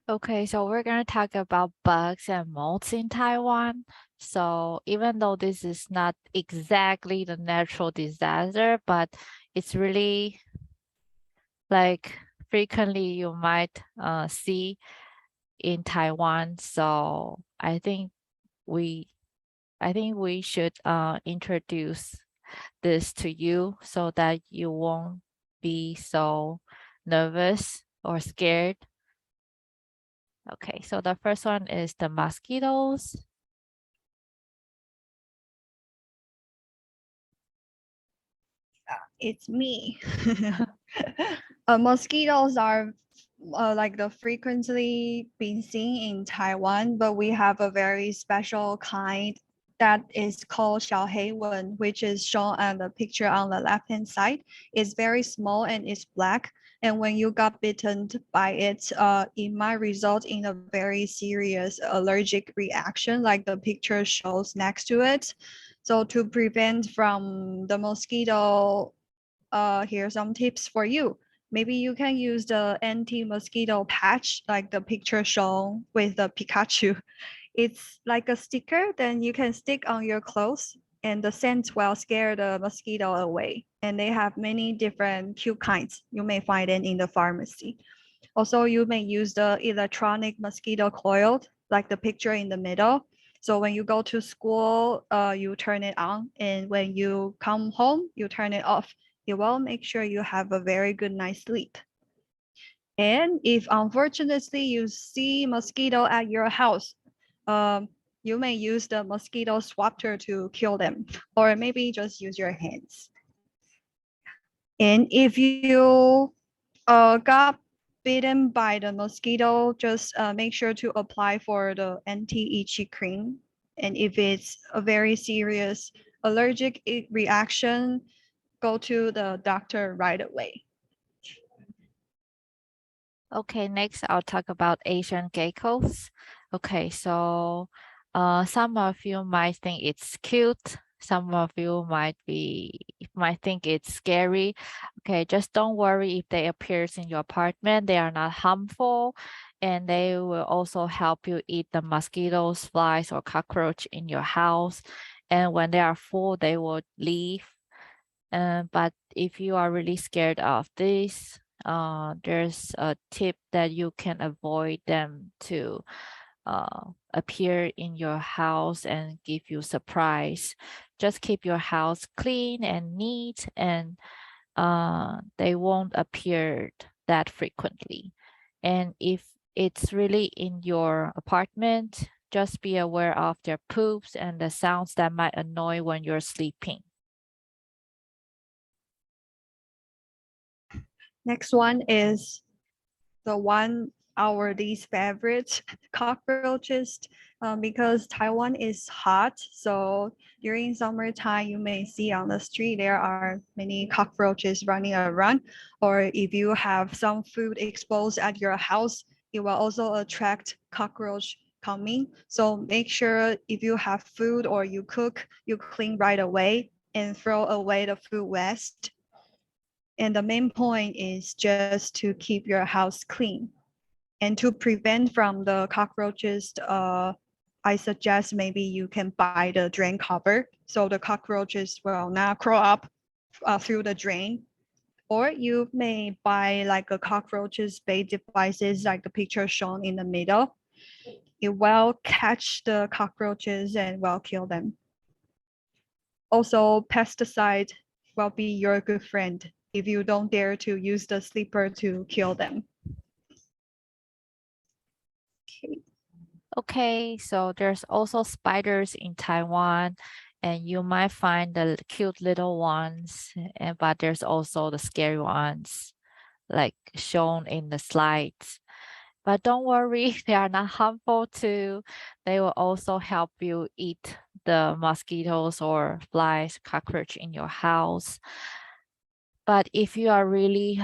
Okay, so we're going to talk about bugs and moths in Taiwan. So even though this is not exactly the natural disaster, but it's really like frequently you might see in Taiwan. So I think we should introduce this to you so that you won't be so nervous or scared. Okay, so the first one is the mosquitoes. It's me. Mosquitoes are like the frequently been seen in Taiwan, but we have a very special kind that is called 小黑蚊, which is shown on the picture on the left-hand side. It's very small and it's black. And when you got bitten by it, it might result in a very serious allergic reaction, like the picture shows next to it. So to prevent from the mosquito, here's some tips for you. Maybe you can use the anti-mosquito patch, like the picture shown with the Pikachu. It's like a sticker, then you can stick on your clothes, and the scent will scare the mosquito away. And they have many different cute kinds. You may find it in the pharmacy. Also, you may use the electronic mosquito coil, like the picture in the middle. So when you go to school, you turn it on, and when you come home, you turn it off. It will make sure you have a very good night's sleep. And if unfortunately you see mosquito at your house, you may use the mosquito swapper to kill them, or maybe just use your hands. And if you got bitten by the mosquito, just make sure to apply for the anti-itchy cream. And if it's a very serious allergic reaction, go to the doctor right away. Okay, next I'll talk about Asian geckos. Okay, so some of you might think it's cute. Some of you might think it's scary. Okay, just don't worry if they appear in your apartment. They are not harmful, and they will also help you eat the mosquitoes, flies, or cockroach in your house. And when they are full, they will leave. But if you are really scared of this, there's a tip that you can avoid them to appear in your house and give you surprise. Just keep your house clean and neat, and they won't appear that frequently. And if it's really in your apartment, just be aware of their poops and the sounds that might annoy when you're sleeping. Next one is the one our least favorite, cockroaches, because Taiwan is hot. So during summertime, you may see on the street there are many cockroaches running around. Or if you have some food exposed at your house, it will also attract cockroach coming. So make sure if you have food or you cook, you clean right away and throw away the food waste. And the main point is just to keep your house clean. And to prevent from the cockroaches, I suggest maybe you can buy the drain cover so the cockroaches will not crawl up through the drain. Or you may buy like a cockroaches bait devices like the picture shown in the middle. It will catch the cockroaches and will kill them. Also, pesticide will be your good friend if you don't dare to use the sleeper to kill them. Okay, so there's also spiders in Taiwan, and you might find the cute little ones, but there's also the scary ones, like shown in the slides. But don't worry, they are not harmful too. They will also help you eat the mosquitoes or flies, cockroach in your house. But if you are really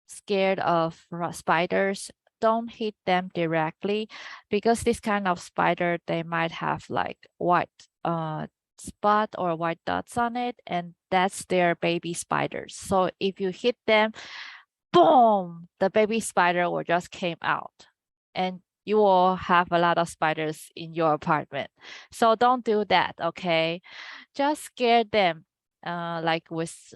scared of spiders, don't hit them directly, because this kind of spider, they might have like white spot or white dots on it, and that's their baby spiders. So if you hit them, boom, the baby spider will just came out, and you will have a lot of spiders in your apartment. So don't do that, okay? Just scare them like with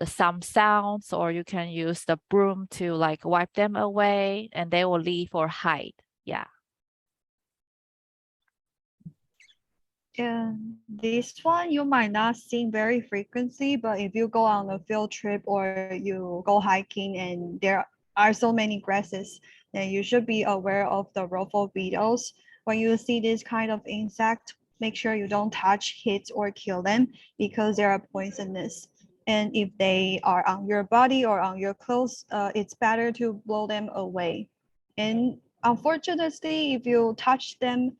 some sounds, or you can use the broom to like wipe them away, and they will leave or hide. Yeah. And this one you might not see very frequently, but if you go on a field trip or you go hiking and there are so many grasses, then you should be aware of the ruffle beetles. When you see this kind of insect, make sure you don't touch, hit, or kill them because they are poisonous. And if they are on your body or on your clothes, it's better to blow them away. And unfortunately, if you touch them,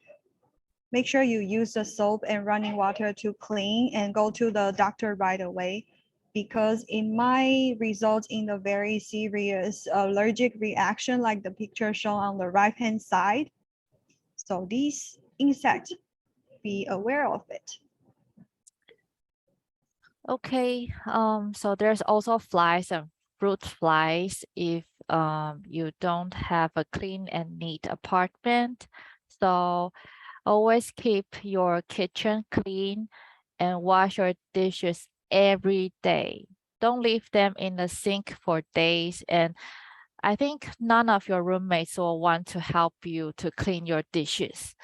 make sure you use the soap and running water to clean and go to the doctor right away, because it might result in a very serious allergic reaction like the picture shown on the right-hand side. So these insects, be aware of it. Okay, so there's also flies and fruit flies if you don't have a clean and neat apartment. So always keep your kitchen clean and wash your dishes every day. Don't leave them in the sink for days, and I think none of your roommates will want to help you to clean your dishes.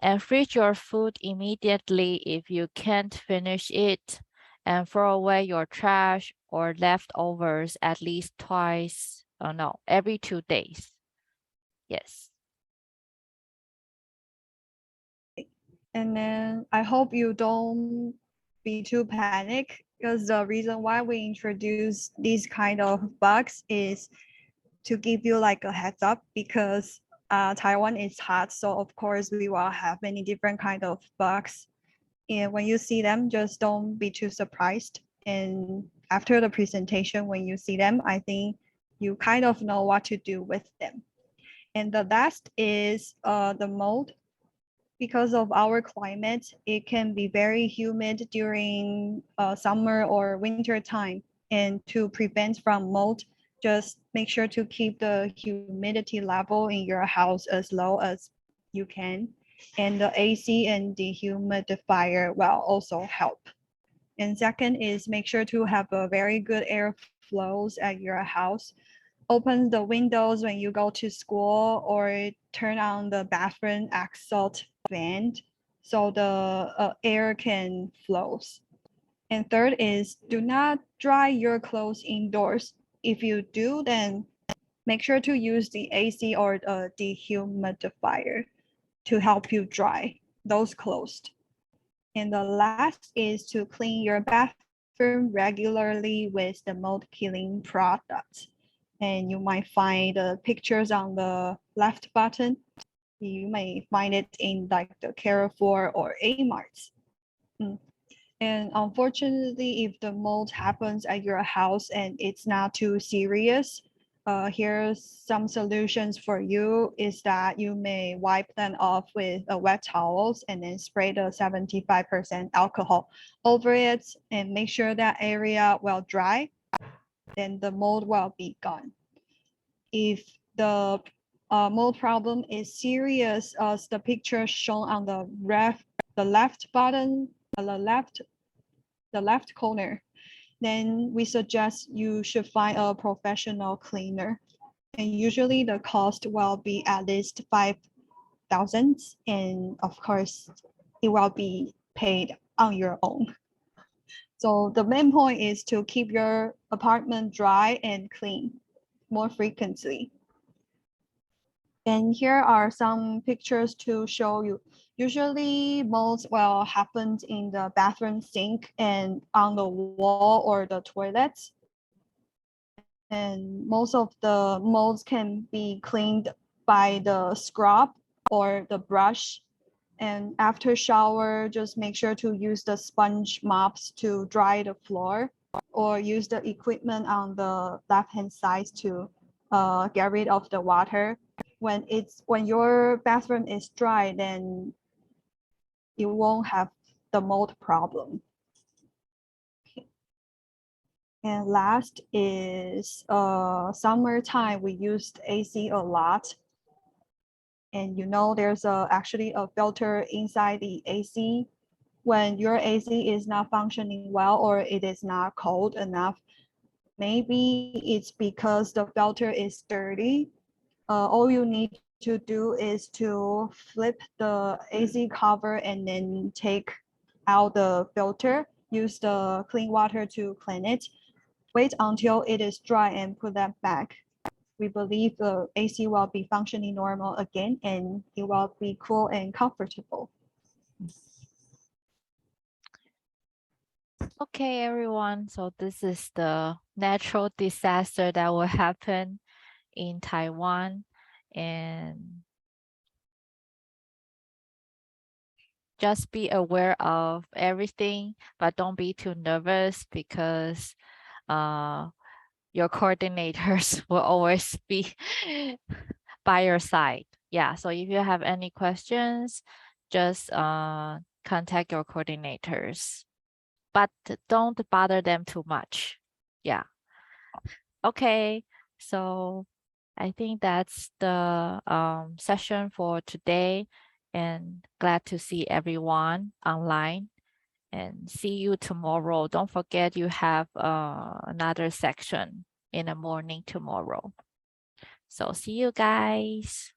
And freeze your food immediately if you can't finish it, and throw away your trash or leftovers at least every 2 days. Yes. And then I hope you don't be too panic, because the reason why we introduce these kind of bugs is to give you like a heads up, because Taiwan is hot. So of course we will have many different kind of bugs. And when you see them, just don't be too surprised. And after the presentation, when you see them, I think you kind of know what to do with them. And the last is the mold. Because of our climate, it can be very humid during summer or winter time. And to prevent from mold, just make sure to keep the humidity level in your house as low as you can. And the AC and dehumidifier will also help. And second is make sure to have a very good air flows at your house. Open the windows when you go to school, or turn on the bathroom exhaust fan so the air can flows. And third is do not dry your clothes indoors. If you do, then make sure to use the AC or a dehumidifier to help you dry those clothes. And the last is to clean your bathroom regularly with the mold killing product. And you might find the pictures on the left button. You may find it in like the Carrefour or A-Marts. And unfortunately, if the mold happens at your house and it's not too serious, here's some solutions for you is that you may wipe them off with wet towels and then spray the 75% alcohol over it and make sure that area will dry, then the mold will be gone. If the mold problem is serious, as the picture shown on the left button, the left corner, then we suggest you should find a professional cleaner. And usually the cost will be at least 5,000, and of course it will be paid on your own. So the main point is to keep your apartment dry and clean more frequently. And here are some pictures to show you. Usually molds will happen in the bathroom sink and on the wall or the toilets. And most of the molds can be cleaned by the scrub or the brush. And after shower, just make sure to use the sponge mops to dry the floor, or use the equipment on the left-hand side to get rid of the water. When your bathroom is dry, then you won't have the mold problem. Okay. And last is summertime, we used AC a lot. And you know there's actually a filter inside the AC. When your AC is not functioning well or it is not cold enough, maybe it's because the filter is dirty. All you need to do is to flip the AC cover and then take out the filter. Use the clean water to clean it. Wait until it is dry and put that back. We believe the AC will be functioning normal again and it will be cool and comfortable. Okay, everyone. So this is the natural disaster that will happen in Taiwan. And just be aware of everything, but don't be too nervous because your coordinators will always be by your side. Yeah, so if you have any questions, just contact your coordinators, but don't bother them too much. Yeah. Okay, so I think that's the session for today, and glad to see everyone online, and see you tomorrow. Don't forget you have another section in the morning tomorrow. So see you guys.